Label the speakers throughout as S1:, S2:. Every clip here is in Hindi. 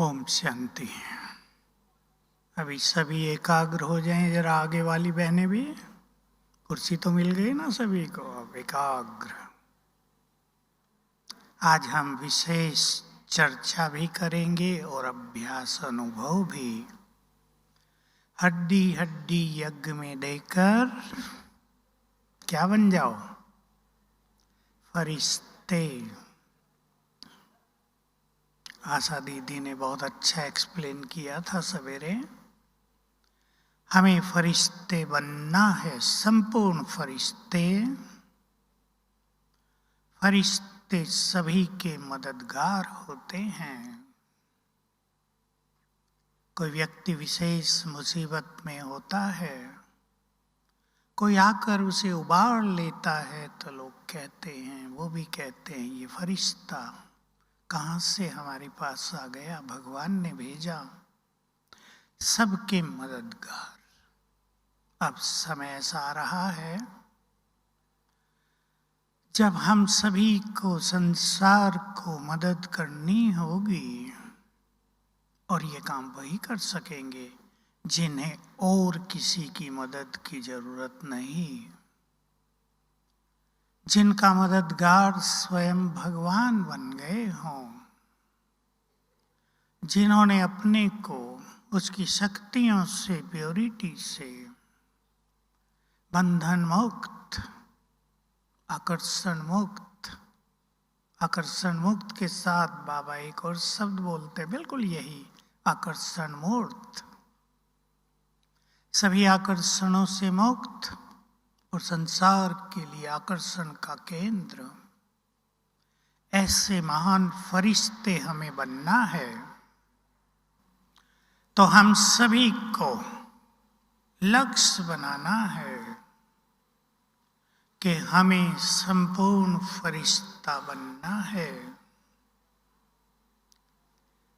S1: ओम शांति। अभी सभी एकाग्र हो जाएं, जरा आगे वाली बहनें भी। कुर्सी तो मिल गई ना सभी को, अब एकाग्र। आज हम विशेष चर्चा भी करेंगे और अभ्यास अनुभव भी। हड्डी हड्डी यज्ञ में देकर क्या बन जाओ? फरिश्ते। आशा दीदी ने बहुत अच्छा एक्सप्लेन किया था सवेरे। हमें फरिश्ते बनना है, संपूर्ण फरिश्ते। फरिश्ते सभी के मददगार होते हैं। कोई व्यक्ति विशेष मुसीबत में होता है, कोई आकर उसे उबार लेता है, तो लोग कहते हैं, वो भी कहते हैं, ये फरिश्ता कहाँ से हमारे पास आ गया, भगवान ने भेजा। सबके मददगार। अब समय ऐसा आ रहा है जब हम सभी को, संसार को मदद करनी होगी, और ये काम वही कर सकेंगे जिन्हें और किसी की मदद की जरूरत नहीं, जिनका मददगार स्वयं भगवान बन गए हों, जिन्होंने अपने को उसकी शक्तियों से, प्योरिटी से बंधन मुक्त, आकर्षण मुक्त। आकर्षण मुक्त के साथ बाबा एक और शब्द बोलते, बिल्कुल यही, आकर्षण मूर्त। सभी आकर्षणों से मुक्त और संसार के लिए आकर्षण का केंद्र। ऐसे महान फरिश्ते हमें बनना है। तो हम सभी को लक्ष्य बनाना है कि हमें संपूर्ण फरिश्ता बनना है।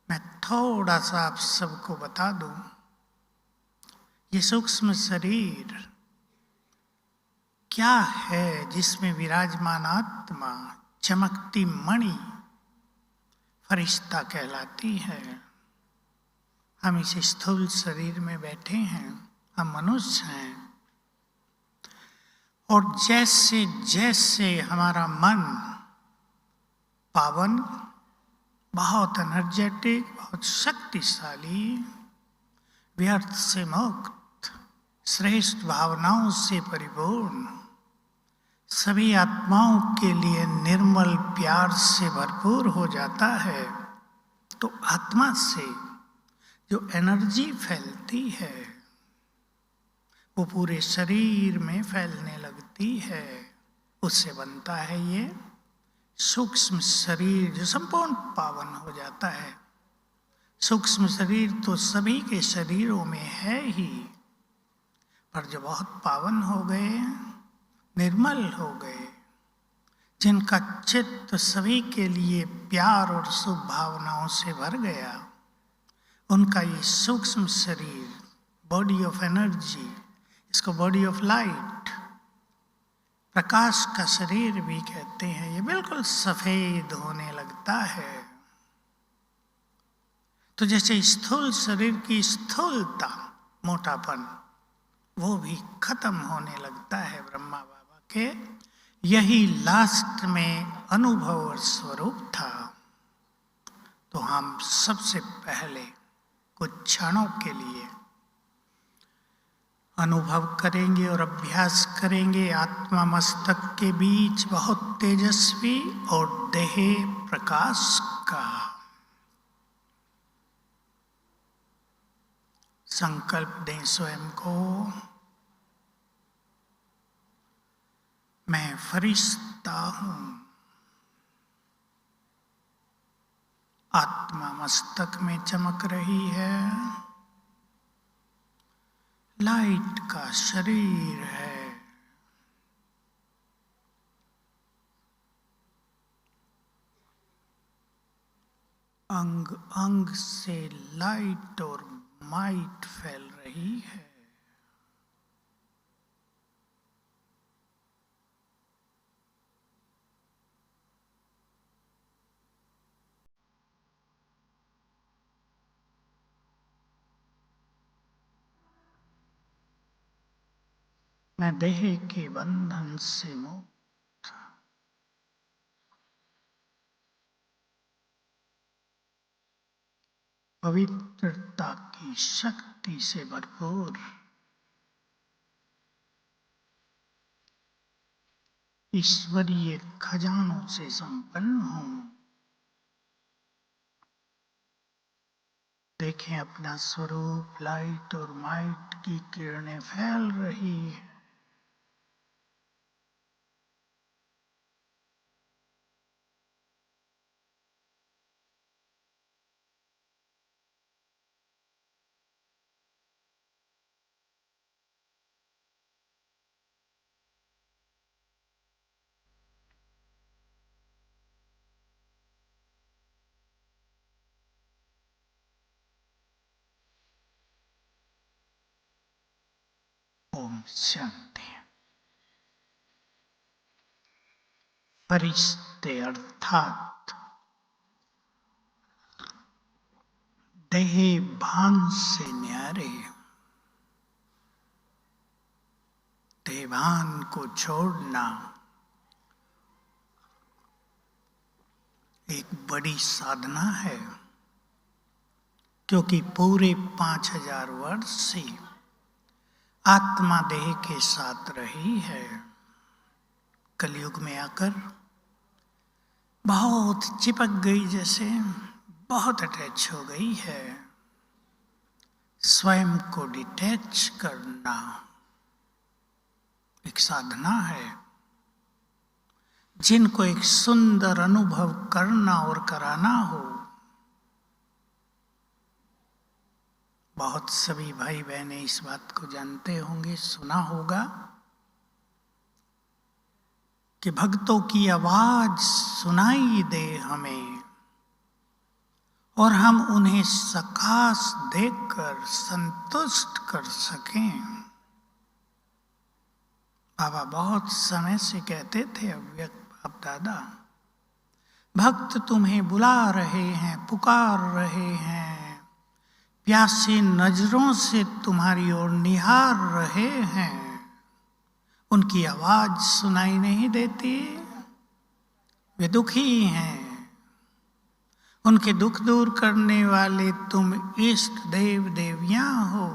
S1: मैं थोड़ा सा आप सबको बता दूं, ये सूक्ष्म शरीर क्या है जिसमें विराजमान आत्मा, चमकती मणि फरिश्ता कहलाती है। हम इस स्थूल शरीर में बैठे हैं, हम मनुष्य हैं, और जैसे जैसे हमारा मन पावन, बहुत एनर्जेटिक, बहुत शक्तिशाली, व्यर्थ से मुक्त, श्रेष्ठ भावनाओं से परिपूर्ण, सभी आत्माओं के लिए निर्मल प्यार से भरपूर हो जाता है, तो आत्मा से जो एनर्जी फैलती है वो पूरे शरीर में फैलने लगती है। उससे बनता है ये सूक्ष्म शरीर, जो संपूर्ण पावन हो जाता है। सूक्ष्म शरीर तो सभी के शरीरों में है ही, पर जो बहुत पावन हो गए, निर्मल हो गए, जिनका चित्त सभी के लिए प्यार और शुभ भावनाओं से भर गया, उनका ये सूक्ष्म शरीर, बॉडी ऑफ एनर्जी, इसको बॉडी ऑफ लाइट, प्रकाश का शरीर भी कहते हैं, ये बिल्कुल सफेद होने लगता है। तो जैसे स्थूल शरीर की स्थूलता, मोटापन, वो भी खत्म होने लगता है ब्रह्मा बाबा के। यही लास्ट में अनुभव और स्वरूप था। तो हम सबसे पहले कुछ क्षणों के लिए अनुभव करेंगे और अभ्यास करेंगे आत्मा मस्तक के बीच बहुत तेजस्वी और देह प्रकाश का। संकल्प दें स्वयं को, मैं फरिश्ता हूं। आत्मा मस्तक में चमक रही है, लाइट का शरीर है। अंग अंग से लाइट और माइट फैल रही है। मैं देह के बंधन से मुक्त, पवित्रता की शक्ति से भरपूर, ईश्वरीय खजानों से संपन्न हूं। देखें अपना स्वरूप, लाइट और माइट की किरणें फैल रही है। ओम शांति। फरिश्ते अर्थात देह भान से न्यारे, देवान को छोड़ना एक बड़ी साधना है, क्योंकि पूरे 5000 वर्ष से आत्मा देह के साथ रही है। कलयुग में आकर बहुत चिपक गई, जैसे बहुत अटैच हो गई है। स्वयं को डिटैच करना एक साधना है। जिनको एक सुंदर अनुभव करना और कराना हो, बहुत सभी भाई बहनें इस बात को जानते होंगे, सुना होगा कि भक्तों की आवाज सुनाई दे हमें और हम उन्हें सकाश देकर संतुष्ट कर सकें। बाबा बहुत समय से कहते थे, अव्यक्त बाप दादा, भक्त तुम्हें बुला रहे हैं, पुकार रहे हैं, प्यासी नजरों से तुम्हारी ओर निहार रहे हैं। उनकी आवाज सुनाई नहीं देती, वे दुखी हैं। उनके दुख दूर करने वाले तुम इष्ट देव देवियां हो।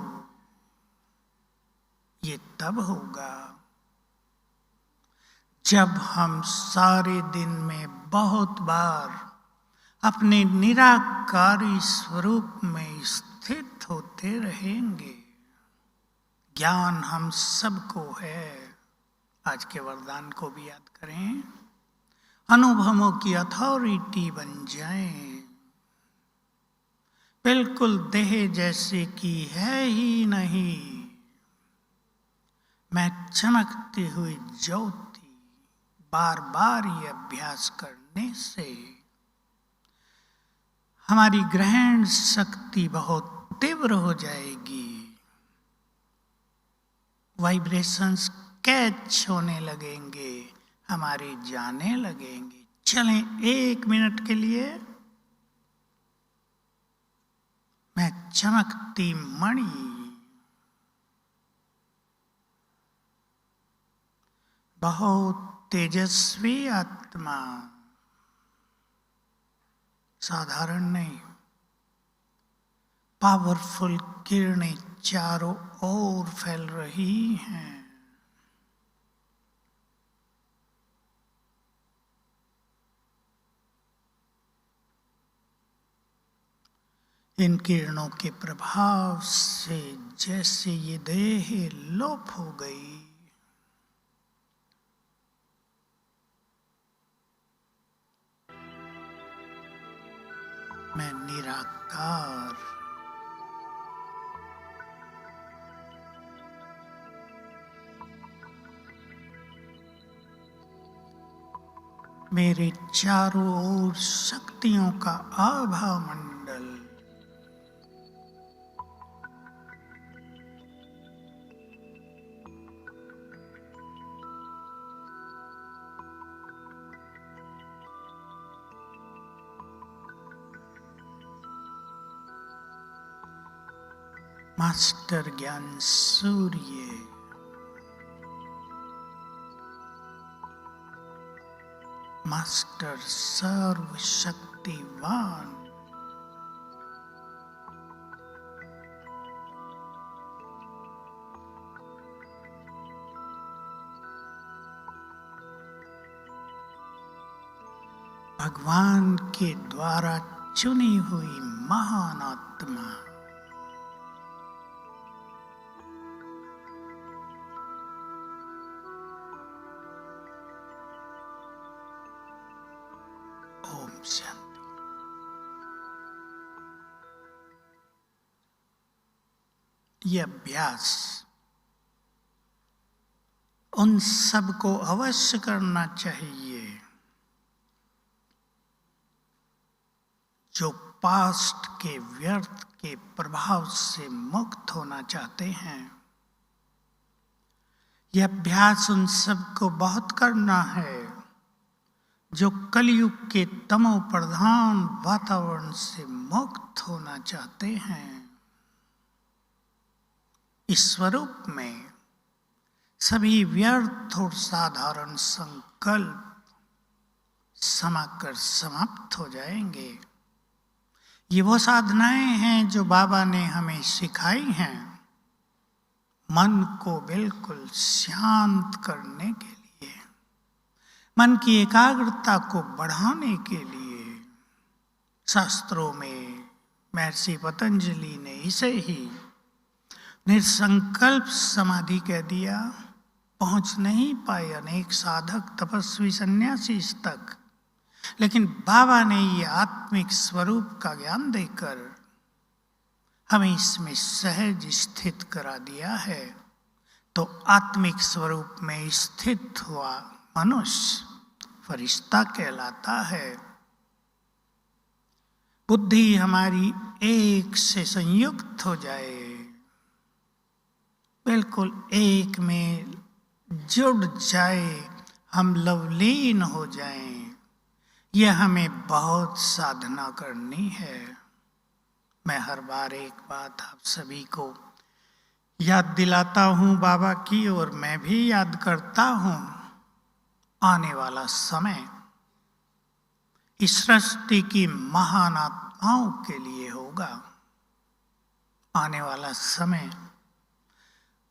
S1: ये तब होगा जब हम सारे दिन में बहुत बार अपने निराकारी स्वरूप में स्थित होते रहेंगे। ज्ञान हम सबको है, आज के वरदान को भी याद करें, अनुभवों की अथॉरिटी बन जाएं। बिल्कुल देह जैसे कि है ही नहीं, मैं चमकती हुई ज्योति। बार बार ये अभ्यास करने से हमारी ग्रहण शक्ति बहुत तीव्र हो जाएगी। वाइब्रेशंस कैच होने लगेंगे, हमारे जाने लगेंगे। चलें 1 मिनट के लिए, मैं चमकती मणि, बहुत तेजस्वी आत्मा, साधारण नहीं, पावरफुल किरणें चारों ओर फैल रही हैं। इन किरणों के प्रभाव से जैसे ये देह लोप हो गई, मैं निराकार, मेरे चारों ओर शक्तियों का आभा मंडल, मास्टर ज्ञान सूर्य, मास्टर सर्वशक्तिवान। भगवान के द्वारा चुनी हुई महान आत्मा। ओम शांति। यह अभ्यास उन सबको अवश्य करना चाहिए जो पास्ट के व्यर्थ के प्रभाव से मुक्त होना चाहते हैं। यह अभ्यास उन सबको बहुत करना है जो कलयुग के तमो प्रधान वातावरण से मुक्त होना चाहते हैं। इस स्वरूप में सभी व्यर्थ और साधारण संकल्प समाकर समाप्त हो जाएंगे। ये वो साधनाएं हैं जो बाबा ने हमें सिखाई हैं, मन को बिल्कुल शांत करने के लिए, मन की एकाग्रता को बढ़ाने के लिए। शास्त्रों में महर्षि पतंजलि ने इसे ही निर्संकल्प समाधि कह दिया। पहुंच नहीं पाए अनेक साधक तपस्वी सन्यासी इस तक, लेकिन बाबा ने ये आत्मिक स्वरूप का ज्ञान देकर हमें इसमें सहज स्थित करा दिया है। तो आत्मिक स्वरूप में स्थित हुआ मनुष्य फरिश्ता कहलाता है। बुद्धि हमारी एक से संयुक्त हो जाए, बिल्कुल एक में जुड़ जाए, हम लवलीन हो जाएं। यह हमें बहुत साधना करनी है। मैं हर बार एक बात आप सभी को याद दिलाता हूँ बाबा की, और मैं भी याद करता हूँ। आने वाला समय इस सृष्टि की महान आत्माओं के लिए होगा। आने वाला समय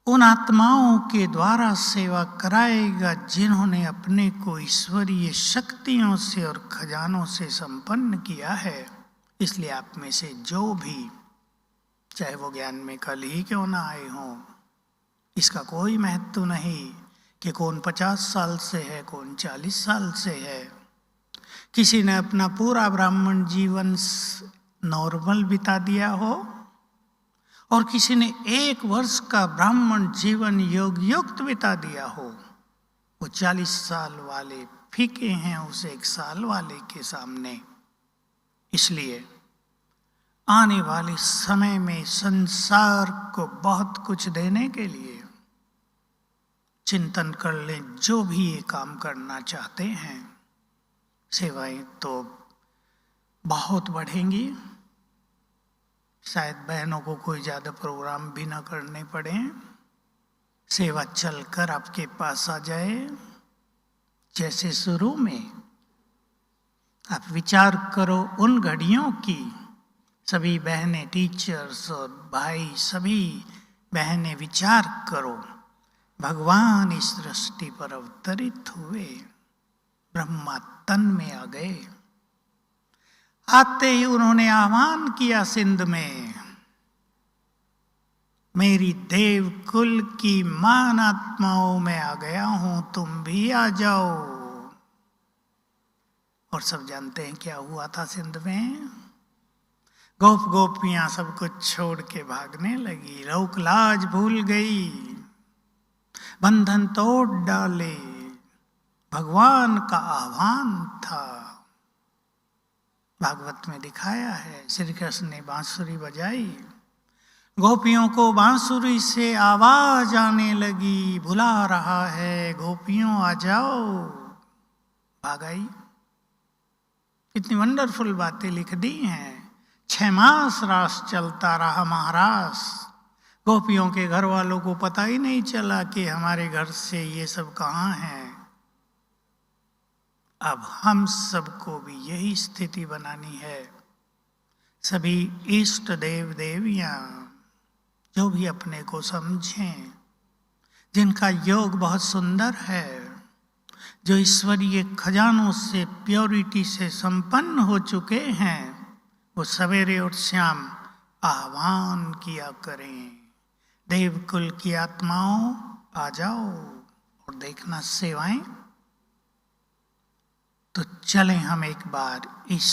S1: उन आत्माओं के द्वारा सेवा कराएगा जिन्होंने अपने को ईश्वरीय शक्तियों से और खजानों से संपन्न किया है। इसलिए आप में से जो भी, चाहे वो ज्ञान में कल ही क्यों ना आए हों, इसका कोई महत्व नहीं कि कौन 50 साल से है, कौन 40 साल से है। किसी ने अपना पूरा ब्राह्मण जीवन नॉर्मल बिता दिया हो और किसी ने 1 वर्ष का ब्राह्मण जीवन योग युक्त बिता दिया हो। वो 40 साल वाले फीके हैं उस 1 साल वाले के सामने। इसलिए आने वाले समय में संसार को बहुत कुछ देने के लिए चिंतन कर लें। जो भी ये काम करना चाहते हैं, सेवाएं तो बहुत बढ़ेंगी। शायद बहनों को कोई ज़्यादा प्रोग्राम भी ना करने पड़े, सेवा चलकर आपके पास आ जाए। जैसे शुरू में आप विचार करो उन घड़ियों की, सभी बहनें, टीचर्स और भाई, सभी बहनें विचार करो, भगवान इस सृष्टि पर अवतरित हुए, ब्रह्मा तन में आ गए। आते ही उन्होंने आह्वान किया सिंध में, मेरी देव कुल की मान आत्माओं में आ गया हूं, तुम भी आ जाओ। और सब जानते हैं क्या हुआ था सिंध में। गोप गोपियां सब कुछ छोड़ के भागने लगी, लोक लाज भूल गई, बंधन तोड़ डाले। भगवान का आह्वान था। भागवत में दिखाया है, श्री कृष्ण ने बांसुरी बजाई, गोपियों को बांसुरी से आवाज आने लगी, बुला रहा है, गोपियों आ जाओ। भाग आई। कितनी वंडरफुल बातें लिख दी हैं। 6 मास रास चलता रहा महारास। गोपियों के घर वालों को पता ही नहीं चला कि हमारे घर से ये सब कहाँ हैं। अब हम सबको भी यही स्थिति बनानी है। सभी इष्ट देव देवियां जो भी अपने को समझें, जिनका योग बहुत सुंदर है, जो ईश्वरीय खजानों से प्योरिटी से संपन्न हो चुके हैं, वो सवेरे और शाम आह्वान किया करें, देवकुल की आत्माओं आ जाओ और देखना सेवाएं। तो चलें हम एक बार इस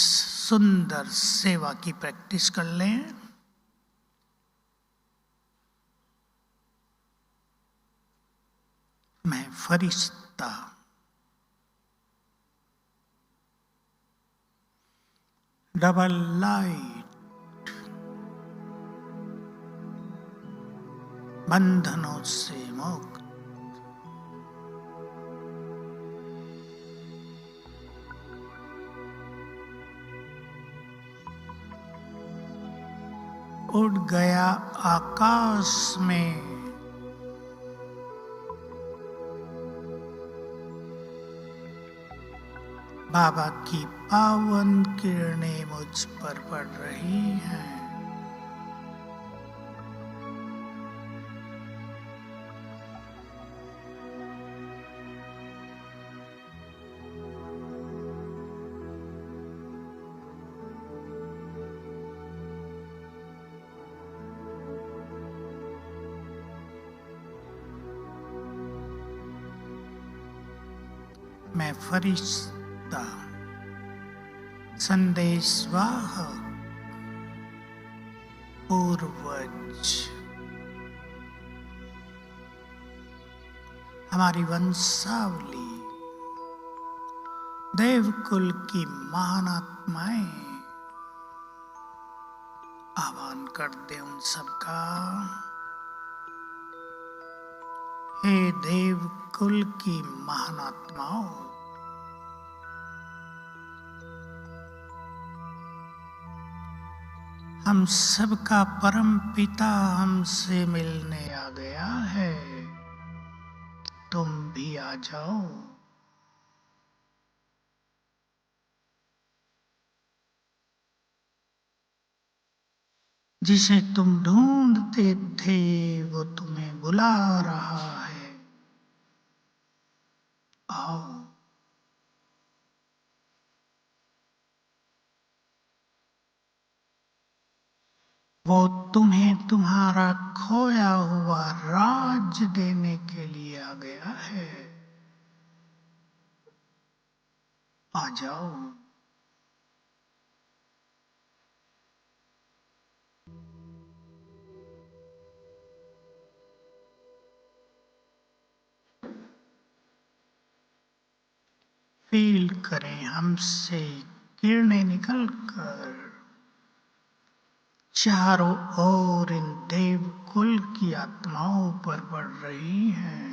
S1: सुंदर सेवा की प्रैक्टिस कर लें। मैं फरिश्ता, डबल लाइट, बंधनों से मुक्त, उड़ गया आकाश में, बाबा की पावन किरणें मुझ पर पड़ रही हैं। मैं फरिश्ता, संदेशवाहक, पूर्वज, हमारी वंशावली, देवकुल की महान आत्माएं, आह्वान कर दे उन सबका। हे देवकुल की महान आत्माओं, हम सबका परम पिता हमसे मिलने आ गया है, तुम भी आ जाओ। जिसे तुम ढूंढते थे वो तुम्हें बुला रहा है, आओ। वो तुम्हें तुम्हारा खोया हुआ राज देने के लिए आ गया है, आ जाओ। फील करें हमसे किरणें निकलकर चारों ओर इन देवकुल की आत्माओं पर पड़ रही हैं।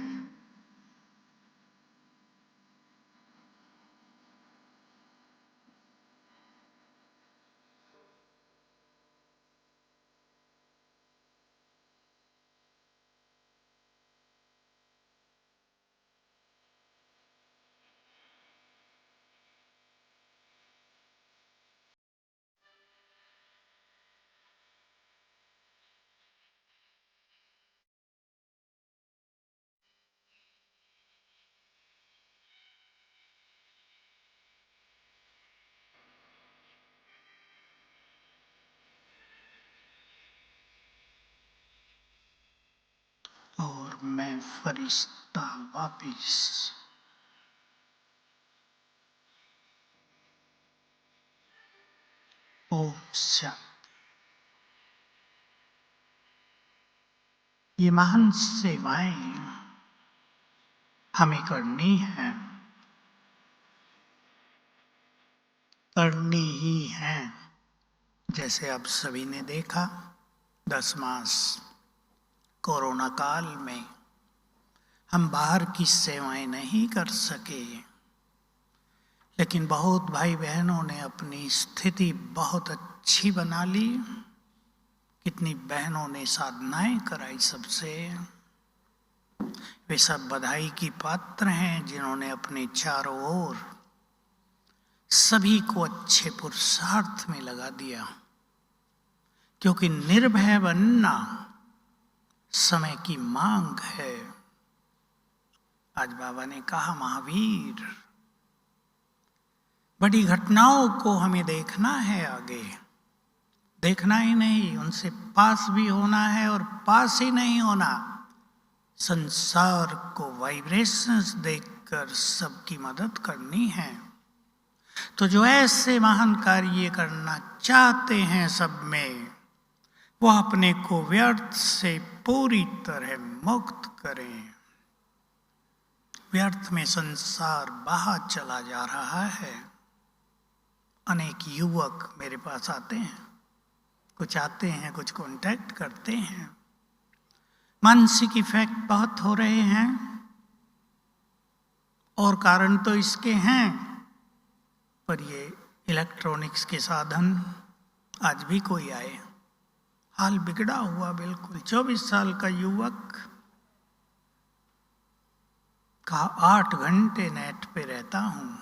S1: और मैं फरिश्ता वापिस ओम शांति। ये महान सेवाएं हमें करनी है, करनी ही है। जैसे आप सभी ने देखा 10 मास कोरोना काल में हम बाहर की सेवाएं नहीं कर सके, लेकिन बहुत भाई बहनों ने अपनी स्थिति बहुत अच्छी बना ली। कितनी बहनों ने साधनाएं कराई सबसे, वे सब बधाई की पात्र हैं जिन्होंने अपने चारों ओर सभी को अच्छे पुरुषार्थ में लगा दिया, क्योंकि निर्भय बनना समय की मांग है। आज बाबा ने कहा, महावीर, बड़ी घटनाओं को हमें देखना है, आगे देखना ही नहीं, उनसे पास भी होना है और पास ही नहीं होना। संसार को वाइब्रेशंस देखकर सबकी मदद करनी है। तो जो ऐसे महान कार्य करना चाहते हैं सब में, वो अपने को व्यर्थ से पूरी तरह मुक्त करें। व्यर्थ में संसार बाहर चला जा रहा है। अनेक युवक मेरे पास आते हैं, कुछ आते हैं, कुछ कांटेक्ट करते हैं। मानसिक इफेक्ट बहुत हो रहे हैं और कारण तो इसके हैं, पर ये इलेक्ट्रॉनिक्स के साधन, आज भी कोई आए, हाल बिगड़ा हुआ बिल्कुल। 24 साल का युवक कहा 8 घंटे नेट पे रहता हूं,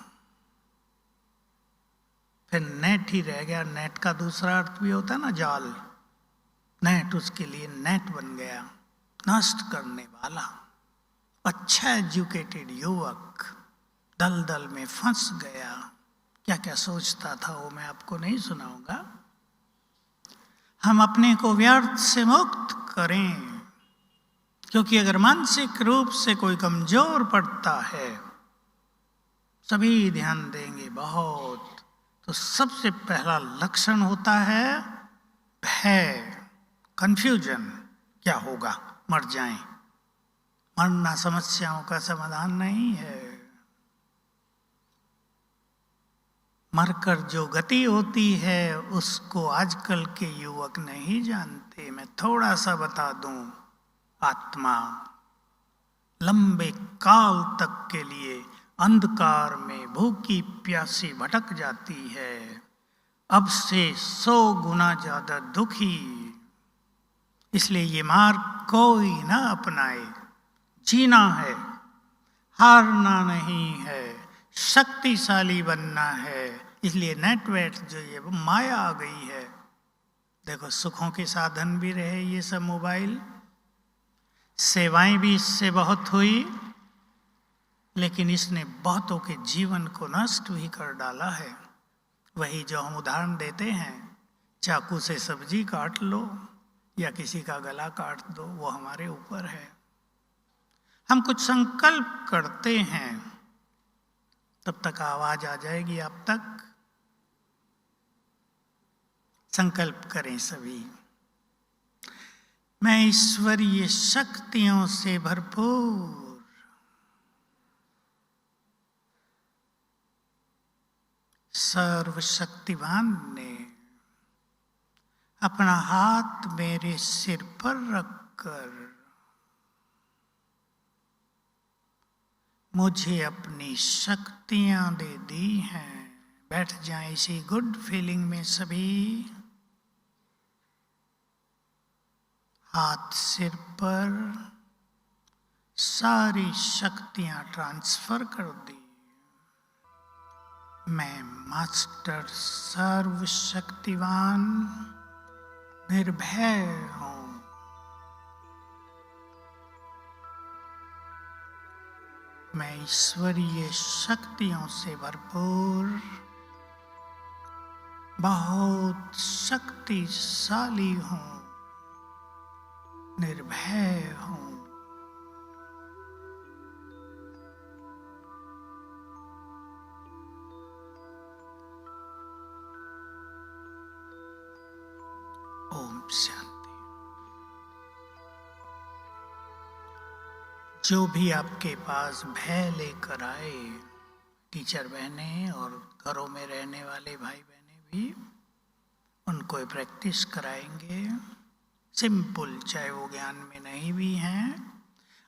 S1: फिर नेट ही रह गया। नेट का दूसरा अर्थ भी होता है ना, जाल। नेट उसके लिए नेट बन गया, नष्ट करने वाला। अच्छा एजुकेटेड युवक दलदल में फंस गया। क्या क्या सोचता था वो मैं आपको नहीं सुनाऊंगा। हम अपने को व्यर्थ से मुक्त करें, क्योंकि अगर मानसिक रूप से कोई कमजोर पड़ता है, सभी ध्यान देंगे बहुत, तो सबसे पहला लक्षण होता है भय, कंफ्यूजन। क्या होगा, मर जाएं। मरना समस्याओं का समाधान नहीं है। मरकर जो गति होती है उसको आजकल के युवक नहीं जानते। मैं थोड़ा सा बता दूं। आत्मा लंबे काल तक के लिए अंधकार में भूखी प्यासी भटक जाती है, अब से 100 गुना ज्यादा दुखी। इसलिए ये मार्ग कोई ना अपनाए। जीना है, हारना नहीं है, शक्तिशाली बनना है। इसलिए नेटवर्क जो ये माया आ गई है। देखो, सुखों के साधन भी रहे ये सब मोबाइल, सेवाएं भी इससे बहुत हुई, लेकिन इसने बहुतों के जीवन को नष्ट भी कर डाला है। वही जो हम उदाहरण देते हैं, चाकू से सब्जी काट लो या किसी का गला काट दो, वो हमारे ऊपर है। हम कुछ संकल्प करते हैं, तब तक आवाज आ जाएगी आप तक। संकल्प करें सभी, मैं ईश्वरीय शक्तियों से भरपूर सर्वशक्तिवान ने अपना हाथ मेरे सिर पर रखकर मुझे अपनी शक्तियां दे दी हैं। बैठ जाएं इसी गुड फीलिंग में सभी। हाथ सिर पर, सारी शक्तियां ट्रांसफर कर दी। मैं मास्टर सर्वशक्तिवान निर्भय हूं। मैं ईश्वरीय शक्तियों से भरपूर बहुत शक्तिशाली हूं, निर्भय हूं। ओम शांति। जो भी आपके पास भय लेकर आए, टीचर बहने और घरों में रहने वाले भाई बहने भी, उनको प्रैक्टिस कराएंगे। सिंपल, चाहे वो ज्ञान में नहीं भी हैं।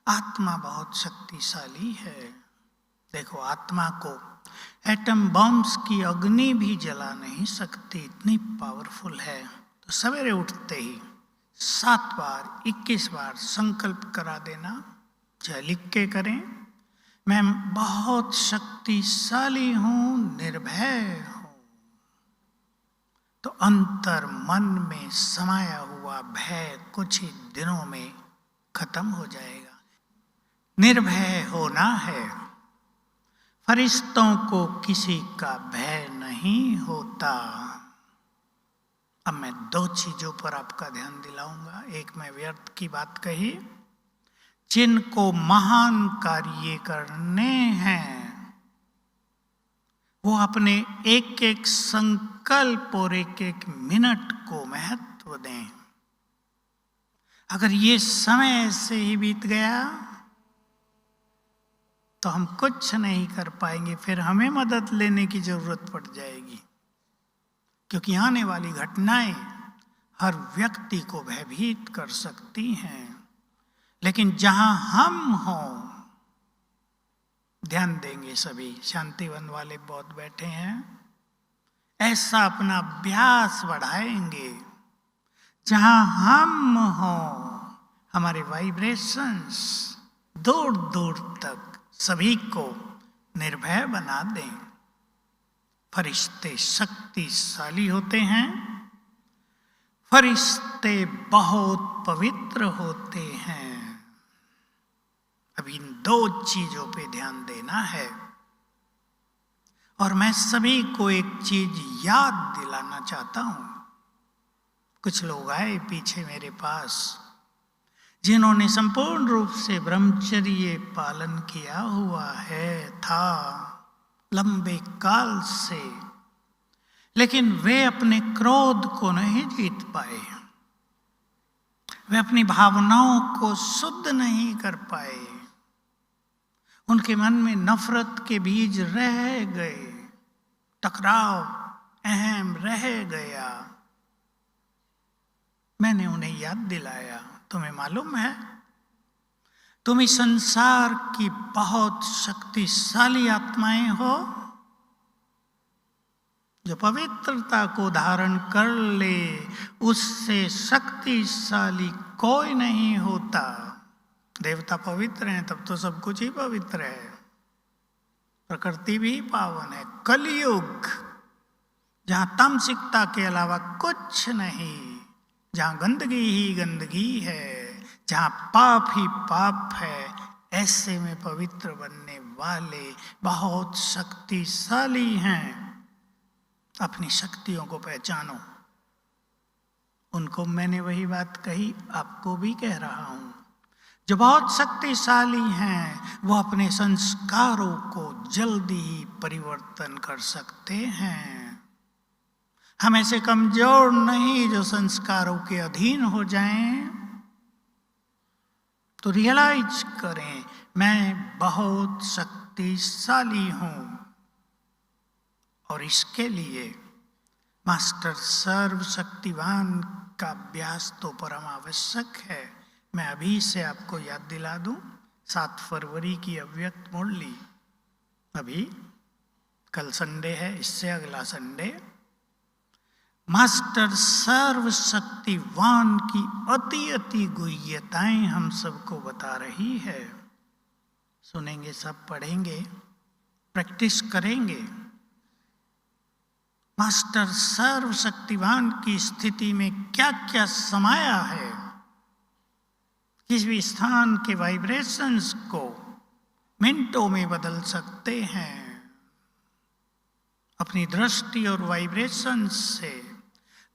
S1: आत्मा बहुत शक्तिशाली है। देखो, आत्मा को एटम बॉम्ब्स की अग्नि भी जला नहीं सकती, इतनी पावरफुल है। तो सवेरे उठते ही 7 बार 21 बार संकल्प करा देना, चाहे लिख के करें, मैं बहुत शक्तिशाली हूं, निर्भय हूं, तो अंतर मन में समाया हुआ भय कुछ ही दिनों में खत्म हो जाएगा। निर्भय होना है। फरिश्तों को किसी का भय नहीं होता। अब मैं दो चीजों पर आपका ध्यान दिलाऊंगा। एक, मैं व्यर्थ की बात कही, जिनको महान कार्य करने हैं वो अपने एक एक संकल्प और एक एक मिनट को महत्व दें। अगर ये समय ऐसे ही बीत गया तो हम कुछ नहीं कर पाएंगे, फिर हमें मदद लेने की जरूरत पड़ जाएगी, क्योंकि आने वाली घटनाएं हर व्यक्ति को भयभीत कर सकती हैं। लेकिन जहां हम हों, ध्यान देंगे सभी, शांतिवन वाले बहुत बैठे हैं, ऐसा अपना अभ्यास बढ़ाएंगे। जहां हम हों, हमारे वाइब्रेशंस दूर दूर तक सभी को निर्भय बना दें। फरिश्ते शक्तिशाली होते हैं, फरिश्ते बहुत पवित्र होते हैं। अब इन दो चीजों पे ध्यान देना है। और मैं सभी को एक चीज याद दिलाना चाहता हूं। कुछ लोग आए पीछे मेरे पास जिन्होंने संपूर्ण रूप से ब्रह्मचर्य पालन किया हुआ था लंबे काल से, लेकिन वे अपने क्रोध को नहीं जीत पाए, वे अपनी भावनाओं को शुद्ध नहीं कर पाए। उनके मन में नफरत के बीज रह गए, टकराव अहम रह गया। मैंने उन्हें याद दिलाया, तुम्हें मालूम है तुम इस संसार की बहुत शक्तिशाली आत्माएं हो। जो पवित्रता को धारण कर ले उससे शक्तिशाली कोई नहीं होता। देवता पवित्र हैं तब तो सब कुछ ही पवित्र है, प्रकृति भी पावन है। कलयुग जहां तामसिकता के अलावा कुछ नहीं, जहां गंदगी ही गंदगी है, जहां पाप ही पाप है, ऐसे में पवित्र बनने वाले बहुत शक्तिशाली हैं। अपनी शक्तियों को पहचानो। उनको मैंने वही बात कही, आपको भी कह रहा हूं। जो बहुत शक्तिशाली हैं वो अपने संस्कारों को जल्दी ही परिवर्तन कर सकते हैं। हम ऐसे कमजोर नहीं जो संस्कारों के अधीन हो जाएं। तो रियलाइज करें, मैं बहुत शक्तिशाली हूं। और इसके लिए मास्टर सर्वशक्तिवान का अभ्यास तो परम आवश्यक है। मैं अभी से आपको याद दिला दूं, 7 फरवरी की अव्यक्त मुरली, अभी कल संडे है, इससे अगला संडे मास्टर सर्वशक्तिवान की अति अति गुह्यताएं हम सबको बता रही है। सुनेंगे, सब पढ़ेंगे, प्रैक्टिस करेंगे। मास्टर सर्वशक्तिवान की स्थिति में क्या क्या समाया है, किस भी स्थान के वाइब्रेशंस को मिनटों में बदल सकते हैं। अपनी दृष्टि और वाइब्रेशंस से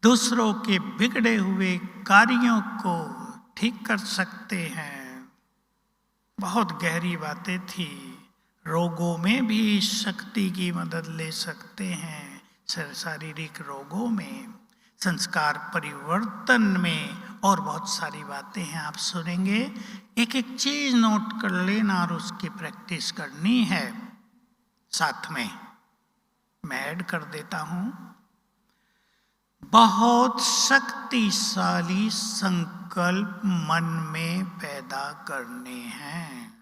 S1: दूसरों के बिगड़े हुए कार्यों को ठीक कर सकते हैं। बहुत गहरी बातें थी। रोगों में भी शक्ति की मदद ले सकते हैं, शारीरिक रोगों में, संस्कार परिवर्तन में, और बहुत सारी बातें हैं, आप सुनेंगे। एक एक चीज नोट कर लेना और उसकी प्रैक्टिस करनी है। साथ में मैं ऐड कर देता हूं, बहुत शक्तिशाली संकल्प मन में पैदा करने हैं।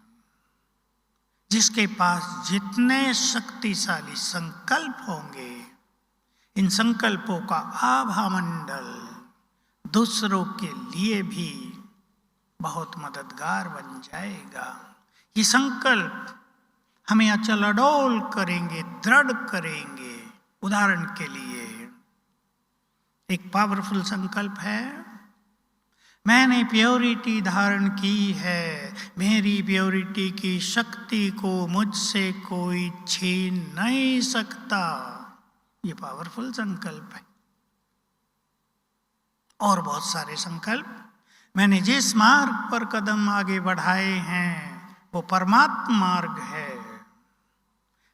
S1: जिसके पास जितने शक्तिशाली संकल्प होंगे, इन संकल्पों का आभा मंडल दूसरों के लिए भी बहुत मददगार बन जाएगा। ये संकल्प हमें अचल अडोल करेंगे, दृढ़ करेंगे। उदाहरण के लिए एक पावरफुल संकल्प है, मैंने प्योरिटी धारण की है, मेरी प्योरिटी की शक्ति को मुझसे कोई छीन नहीं सकता। ये पावरफुल संकल्प है। और बहुत सारे संकल्प, मैंने जिस मार्ग पर कदम आगे बढ़ाए हैं वो परमात्मा मार्ग है,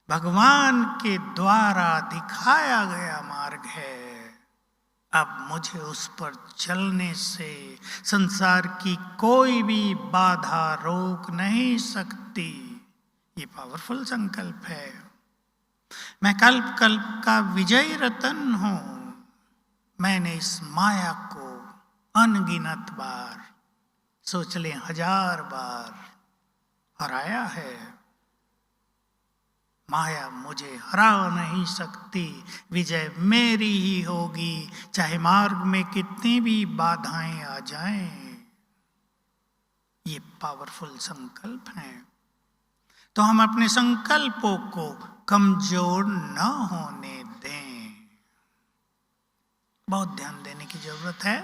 S1: भगवान के द्वारा दिखाया गया मार्ग है। अब मुझे उस पर चलने से संसार की कोई भी बाधा रोक नहीं सकती। ये पावरफुल संकल्प है। मैं कल्प कल्प का विजयी रतन हूं। मैंने इस माया को अनगिनत बार, सोच लें 1000 बार हराया है। माया मुझे हरा नहीं सकती, विजय मेरी ही होगी, चाहे मार्ग में कितनी भी बाधाएं आ जाएं। ये पावरफुल संकल्प हैं। तो हम अपने संकल्पों को कमजोर न होने दें। बहुत ध्यान देने की जरूरत है।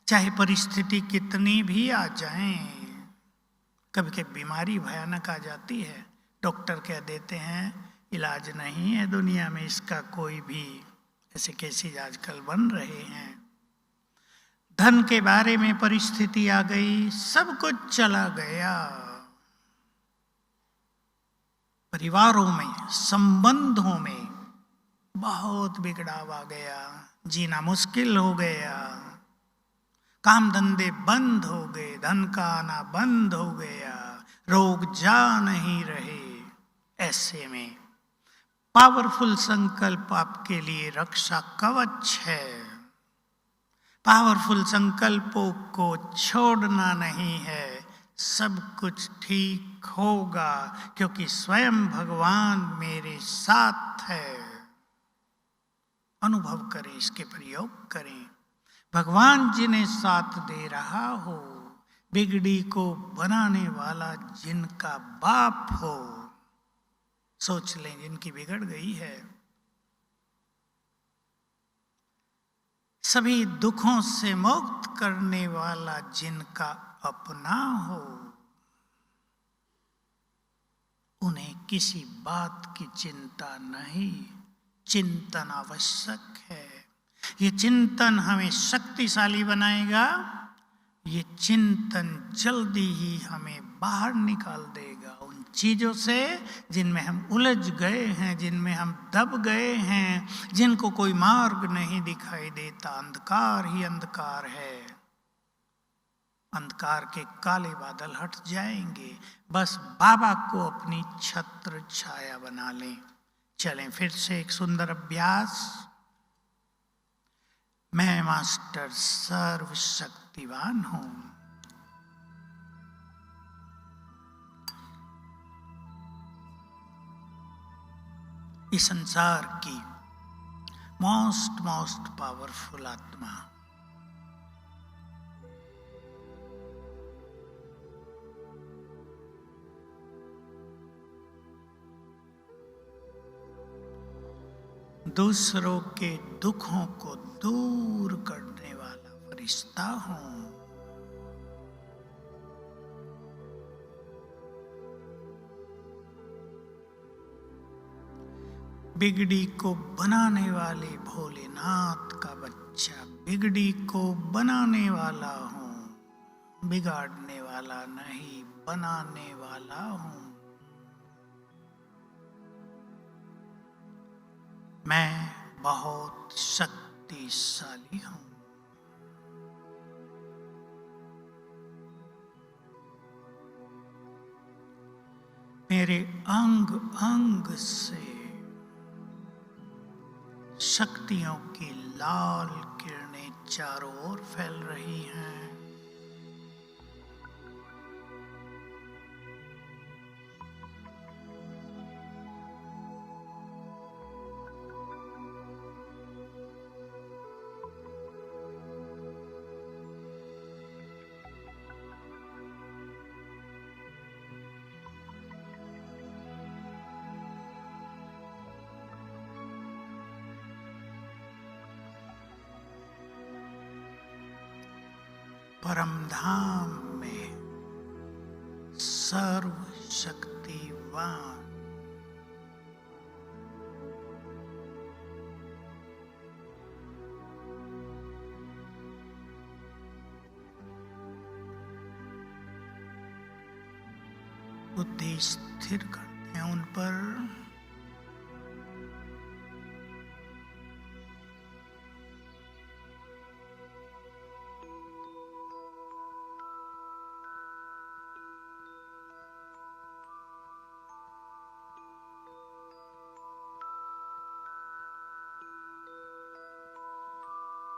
S1: चाहे परिस्थिति कितनी भी आ जाएं, कभी कभी बीमारी भयानक आ जाती है, डॉक्टर कह देते हैं इलाज नहीं है दुनिया में इसका कोई भी, ऐसे केसेज आजकल बन रहे हैं। धन के बारे में परिस्थिति आ गई, सब कुछ चला गया। परिवारों में, संबंधों में बहुत बिगड़ाव आ गया, जीना मुश्किल हो गया, काम धंधे बंद हो गए, धन का आना बंद हो गया, रोग जा नहीं रहे। ऐसे में पावरफुल संकल्प आपके लिए रक्षा कवच है। पावरफुल संकल्पों को छोड़ना नहीं है। सब कुछ ठीक होगा क्योंकि स्वयं भगवान मेरे साथ है। अनुभव करें, इसके प्रयोग करें। भगवान जिन्हें साथ दे रहा हो, बिगड़ी को बनाने वाला जिनका बाप हो, सोच लें जिनकी बिगड़ गई है, सभी दुखों से मुक्त करने वाला जिनका अपना हो, उन्हें किसी बात की चिंता नहीं, चिंतन आवश्यक है। ये चिंतन हमें शक्तिशाली बनाएगा। ये चिंतन जल्दी ही हमें बाहर निकाल देगा उन चीजों से जिनमें हम उलझ गए हैं, जिनमें हम दब गए हैं, जिनको कोई मार्ग नहीं दिखाई देता। अंधकार ही अंधकार है। अंधकार के काले बादल हट जाएंगे, बस बाबा को अपनी छत्र छाया बना लें। चलें फिर से एक सुंदर अभ्यास। मैं मास्टर सर्वशक्तिवान हूं। इस संसार की मोस्ट पावरफुल आत्मा, दूसरों के दुखों को दूर करने वाला फरिश्ता हूं। बिगड़ी को बनाने वाले भोलेनाथ का बच्चा, बिगड़ी को बनाने वाला हूं, बिगाड़ने वाला नहीं, बनाने वाला हूं। मैं बहुत शक्तिशाली हूं। मेरे अंग अंग से शक्तियों की लाल किरणें चारों ओर फैल रही हैं। परम धाम में सर्वशक्तिवान बुद्धि स्थिर करते हैं उन पर।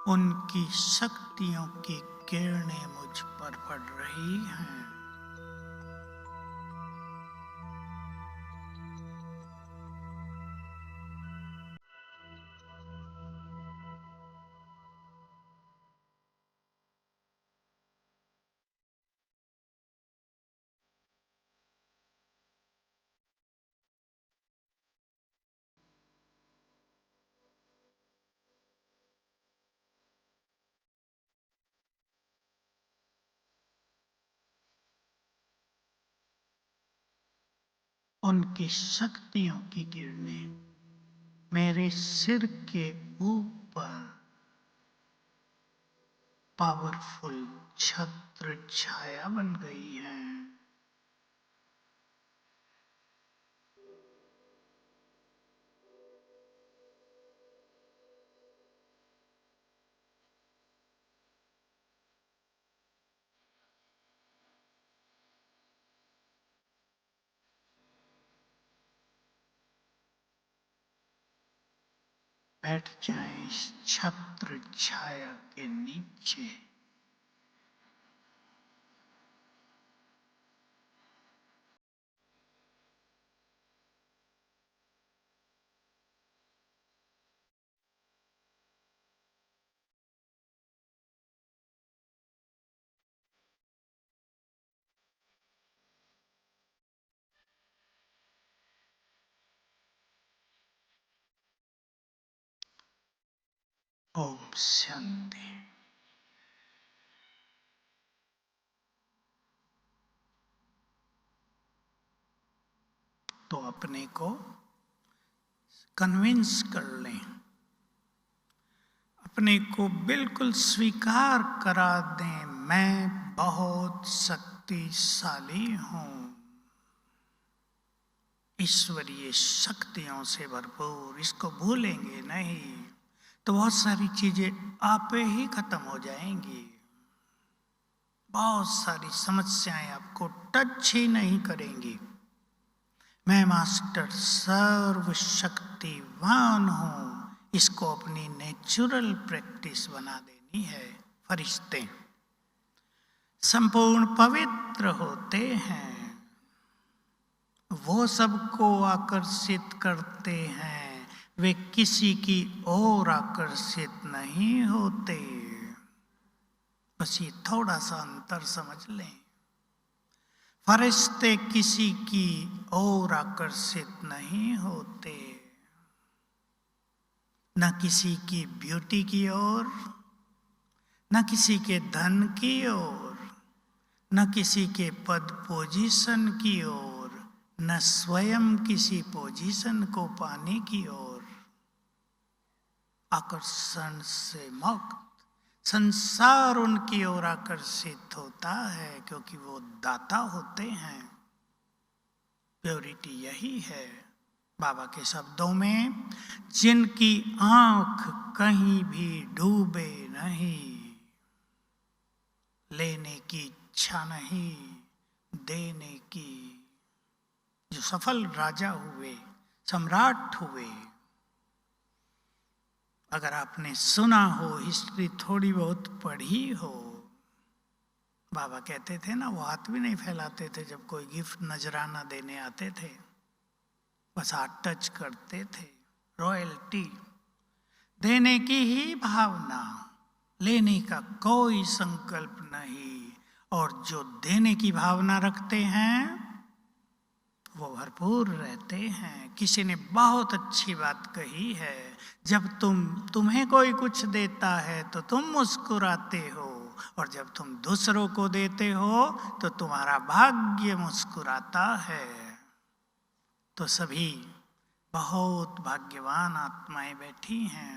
S1: उनकी शक्तियों की किरणें मुझ पर पड़ रही हैं। उनकी शक्तियों की किरणें मेरे सिर के ऊपर पावरफुल छत्र छाया बन गई है। बैठ जाए इस छत्र छाया के नीचे। ओम शांति। तो अपने को कन्विंस कर लें, अपने को बिल्कुल स्वीकार करा दें, मैं बहुत शक्तिशाली हूं, ईश्वरीय शक्तियों से भरपूर। इसको भूलेंगे नहीं तो बहुत सारी चीजें आप ही खत्म हो जाएंगी। बहुत सारी समस्याएं आपको टच ही नहीं करेंगी। मैं मास्टर सर्वशक्तिवान हूं, इसको अपनी नेचुरल प्रैक्टिस बना देनी है। फरिश्ते संपूर्ण पवित्र होते हैं, वो सबको आकर्षित करते हैं, वे किसी की ओर आकर्षित नहीं होते। बस ये थोड़ा सा अंतर समझ लें। फरिश्ते किसी की ओर आकर्षित नहीं होते, न किसी की ब्यूटी की ओर, न किसी के धन की ओर, न किसी के पद पोजीशन की ओर, न स्वयं किसी पोजीशन को पाने की ओर। आकर्षण से मुक्त संसार उनकी ओर आकर्षित होता है, क्योंकि वो दाता होते हैं। प्योरिटी यही है। बाबा के शब्दों में, जिनकी आंख कहीं भी डूबे नहीं, लेने की इच्छा नहीं, देने की। जो सफल राजा हुए, सम्राट हुए, अगर आपने सुना हो, हिस्ट्री थोड़ी बहुत पढ़ी हो, बाबा कहते थे ना, वो हाथ भी नहीं फैलाते थे जब कोई गिफ्ट नजराना देने आते थे, बस हाथ टच करते थे। रॉयल्टी, देने की ही भावना, लेने का कोई संकल्प नहीं। और जो देने की भावना रखते हैं वो भरपूर रहते हैं। किसी ने बहुत अच्छी बात कही है, जब तुम्हें कोई कुछ देता है तो तुम मुस्कुराते हो, और जब तुम दूसरों को देते हो तो तुम्हारा भाग्य मुस्कुराता है। तो सभी बहुत भाग्यवान आत्माएं बैठी हैं,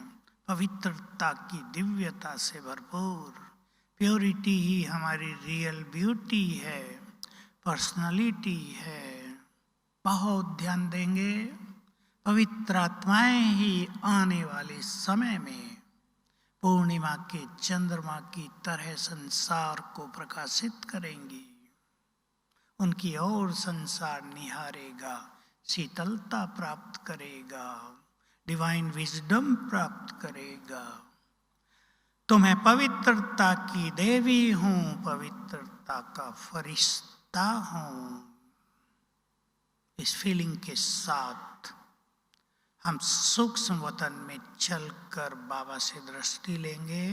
S1: पवित्रता की दिव्यता से भरपूर। प्योरिटी ही हमारी रियल ब्यूटी है, पर्सनालिटी है। बहुत ध्यान देंगे, पवित्र आत्माएं ही आने वाले समय में पूर्णिमा के चंद्रमा की तरह संसार को प्रकाशित करेंगी। उनकी ओर संसार निहारेगा, शीतलता प्राप्त करेगा, डिवाइन विजडम प्राप्त करेगा। तो मैं पवित्रता की देवी हूं, पवित्रता का फरिश्ता हूं। इस फीलिंग के साथ हम सूक्ष्म वतन में चलकर बाबा से दृष्टि लेंगे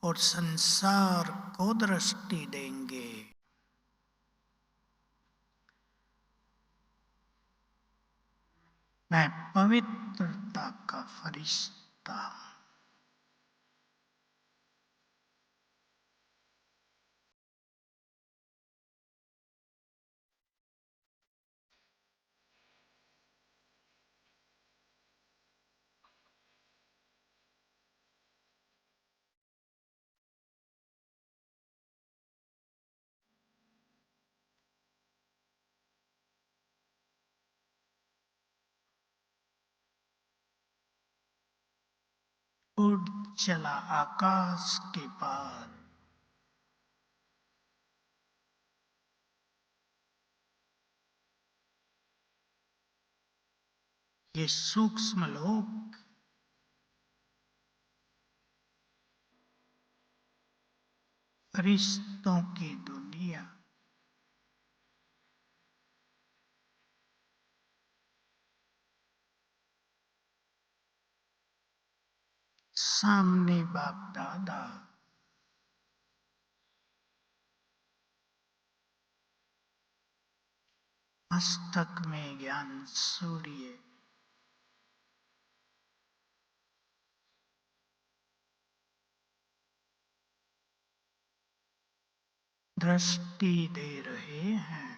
S1: और संसार को दृष्टि देंगे। मैं पवित्रता का फरिश्ता। उड़ चला आकाश के पार, ये सूक्ष्म लोक फरिश्तों की दुनिया। सामने बाप दादा, मस्तक में ज्ञान सूर्य, दृष्टि दे रहे हैं।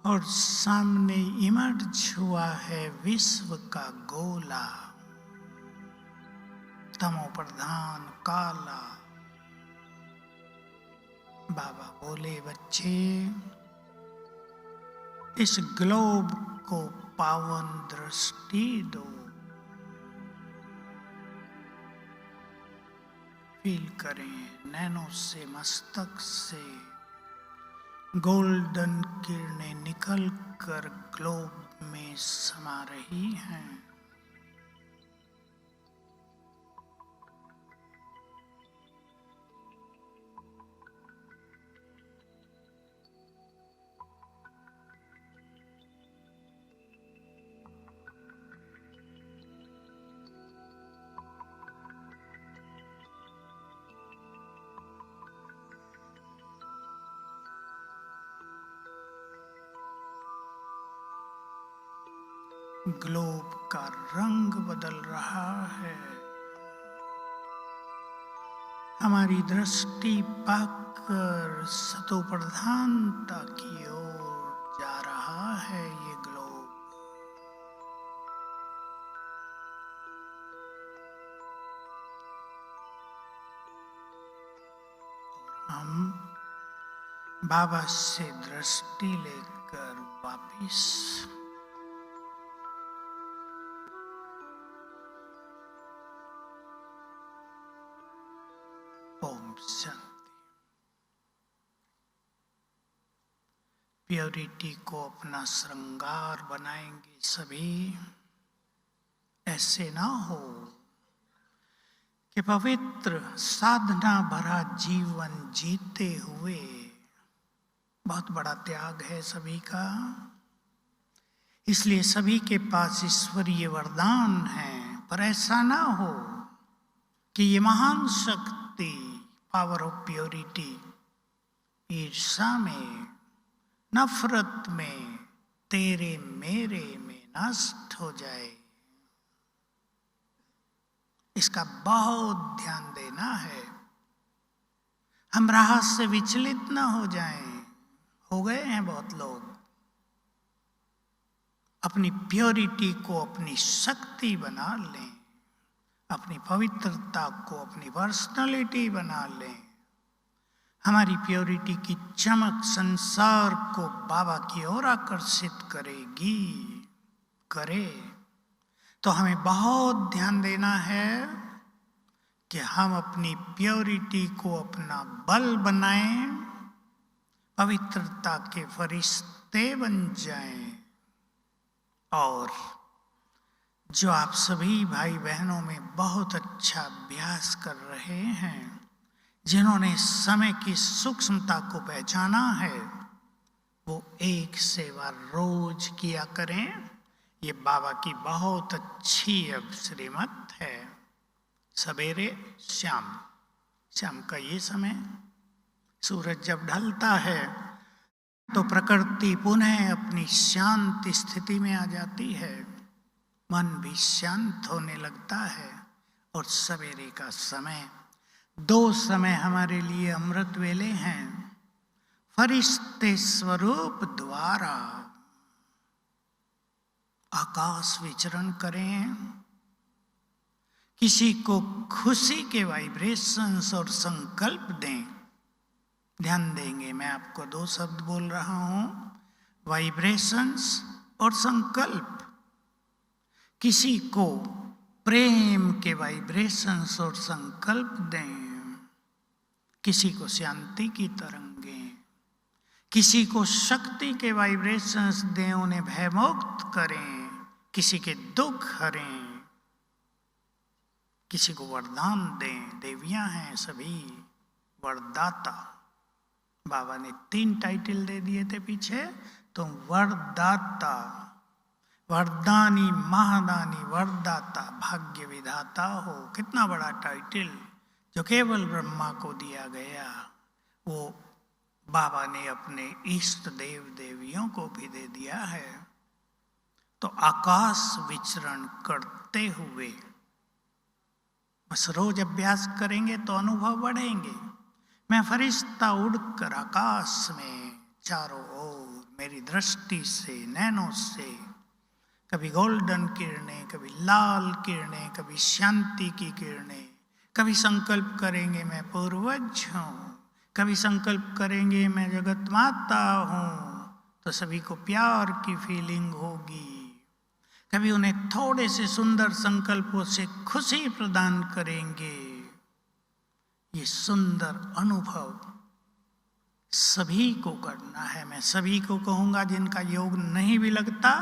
S1: और सामने इमर्ज हुआ है विश्व का गोला, तमो प्रधान काला। बाबा बोले, बच्चे इस ग्लोब को पावन दृष्टि दो। फील करें, नैनो से मस्तक से गोल्डन किरणें निकल कर ग्लोब में समा रही हैं। ग्लोब का रंग बदल रहा है। हमारी दृष्टि पाकर सतो प्रधानता की ओर जा रहा है ये ग्लोब। हम बाबा से दृष्टि लेकर वापिस ओम शांति। प्योरिटी को अपना श्रृंगार बनाएंगे सभी। ऐसे ना हो कि पवित्र साधना भरा जीवन जीते हुए, बहुत बड़ा त्याग है सभी का, इसलिए सभी के पास ईश्वरीय वरदान है, पर ऐसा ना हो कि ये महान शक्ति, पावर ऑफ प्योरिटी, ईर्षा में, नफरत में, तेरे मेरे में नष्ट हो जाए। इसका बहुत ध्यान देना है, हम राह से विचलित ना हो जाएं। हो गए हैं बहुत लोग, अपनी प्योरिटी को अपनी शक्ति बना लें, अपनी पवित्रता को अपनी पर्सनालिटी बना लें। हमारी प्योरिटी की चमक संसार को बाबा की ओर आकर्षित करेगी, करे। तो हमें बहुत ध्यान देना है कि हम अपनी प्योरिटी को अपना बल बनाएं, पवित्रता के फरिश्ते बन जाएं। और जो आप सभी भाई बहनों में बहुत अच्छा अभ्यास कर रहे हैं, जिन्होंने समय की सूक्ष्मता को पहचाना है, वो एक सेवा रोज किया करें। ये बाबा की बहुत अच्छी अब श्रीमत है। सवेरे शाम का ये समय, सूरज जब ढलता है तो प्रकृति पुनः अपनी शांत स्थिति में आ जाती है, मन भी शांत होने लगता है। और सवेरे का समय, दो समय हमारे लिए अमृत वेले हैं। फरिश्ते स्वरूप द्वारा आकाश विचरण करें, किसी को खुशी के वाइब्रेशंस और संकल्प दें। ध्यान देंगे, मैं आपको दो शब्द बोल रहा हूं, वाइब्रेशंस और संकल्प। किसी को प्रेम के वाइब्रेशंस और संकल्प दें, किसी को शांति की तरंगें, किसी को शक्ति के वाइब्रेशंस दें, उन्हें भयमुक्त करें, किसी के दुख हरें, किसी को वरदान दें। देवियां हैं सभी वरदाता। बाबा ने 3 टाइटल दे दिए थे पीछे, तो वरदाता, वरदानी, महादानी, वरदाता, भाग्य विधाता हो। कितना बड़ा टाइटल जो केवल ब्रह्मा को दिया गया, वो बाबा ने अपने इष्ट देव देवियों को भी दे दिया है। तो आकाश विचरण करते हुए बस रोज अभ्यास करेंगे तो अनुभव बढ़ेंगे। मैं फरिश्ता उड़कर आकाश में चारों ओर, मेरी दृष्टि से, नैनों से, कभी गोल्डन किरणें, कभी लाल किरणें, कभी शांति की किरणें। कभी संकल्प करेंगे मैं पूर्वज हूँ, कभी संकल्प करेंगे मैं जगत माता हूँ, तो सभी को प्यार की फीलिंग होगी। कभी उन्हें थोड़े से सुंदर संकल्पों से खुशी प्रदान करेंगे। ये सुंदर अनुभव सभी को करना है। मैं सभी को कहूँगा, जिनका योग नहीं भी लगता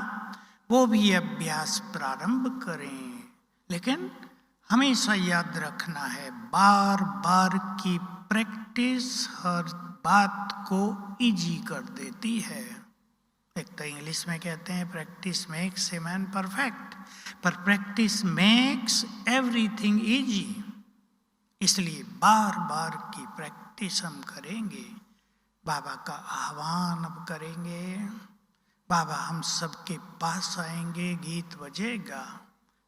S1: वो भी अभ्यास प्रारंभ करें। लेकिन हमेशा याद रखना है, बार बार की प्रैक्टिस हर बात को इजी कर देती है। एक तो इंग्लिश में कहते हैं practice makes a man perfect, पर प्रैक्टिस मेक्स एवरीथिंग इजी। इसलिए बार बार की प्रैक्टिस हम करेंगे। बाबा का आह्वान अब करेंगे, बाबा हम सबके पास आएंगे, गीत बजेगा,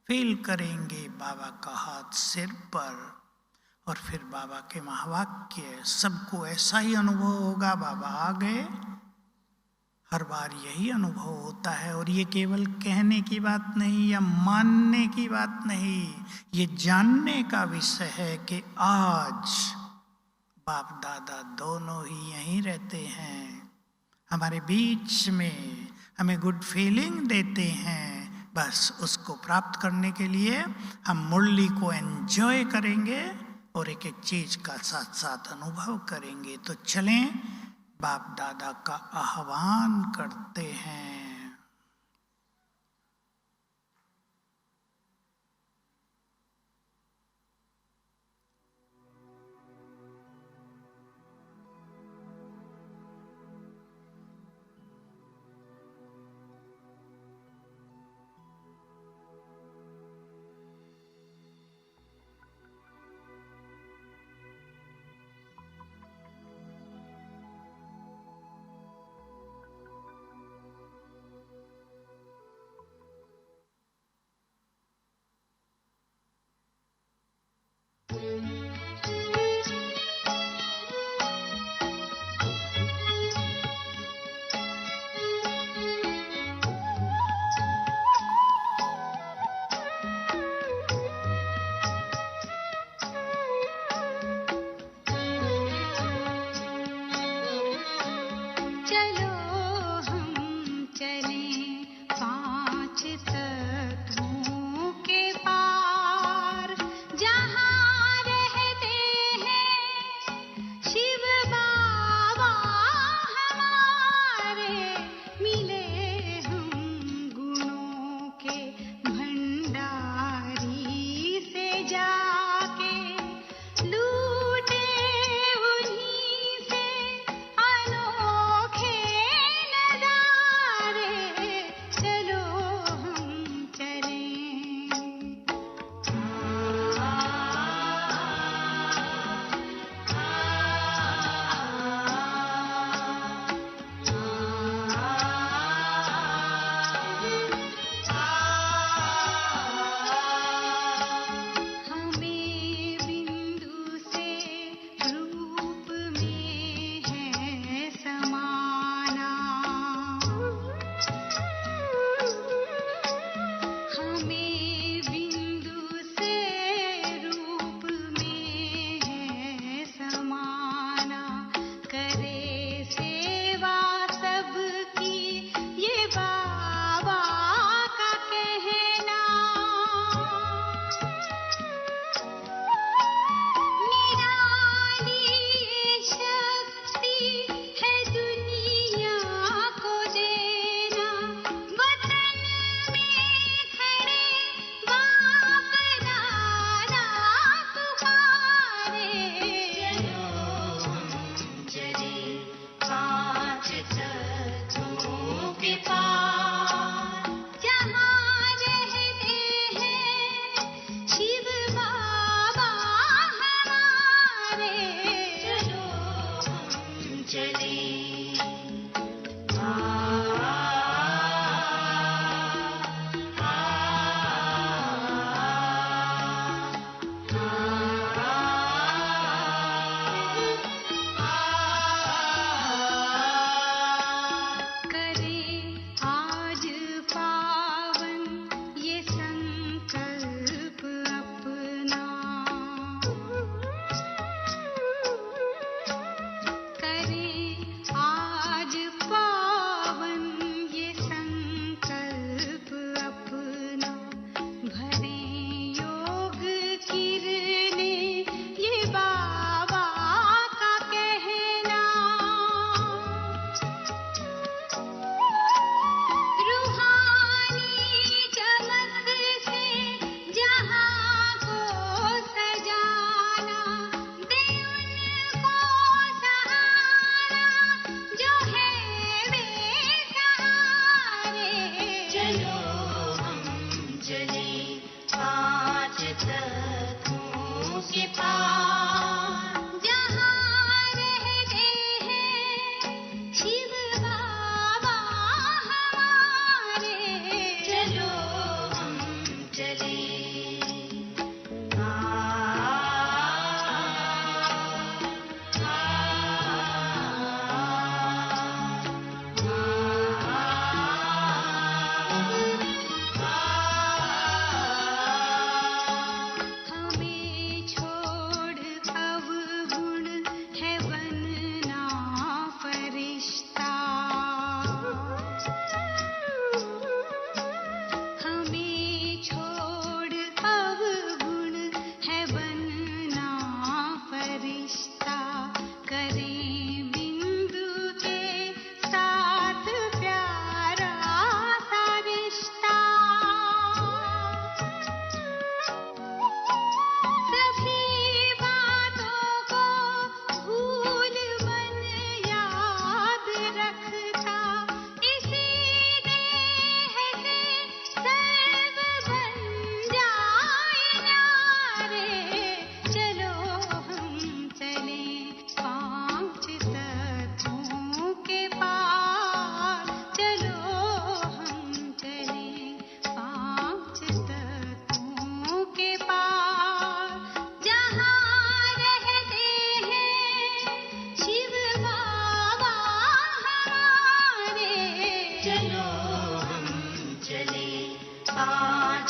S1: फील करेंगे बाबा का हाथ सिर पर, और फिर बाबा के महावाक्य। सबको ऐसा ही अनुभव होगा, बाबा आ गए। हर बार यही अनुभव होता है। और ये केवल कहने की बात नहीं या मानने की बात नहीं, ये जानने का विषय है कि आज बाप दादा दोनों ही यहीं रहते हैं, हमारे बीच में, हमें गुड फीलिंग देते हैं। बस उसको प्राप्त करने के लिए हम मुरली को एंजॉय करेंगे और एक एक चीज का साथ साथ अनुभव करेंगे। तो चलें, बाप दादा का आह्वान करते हैं।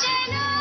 S2: चलो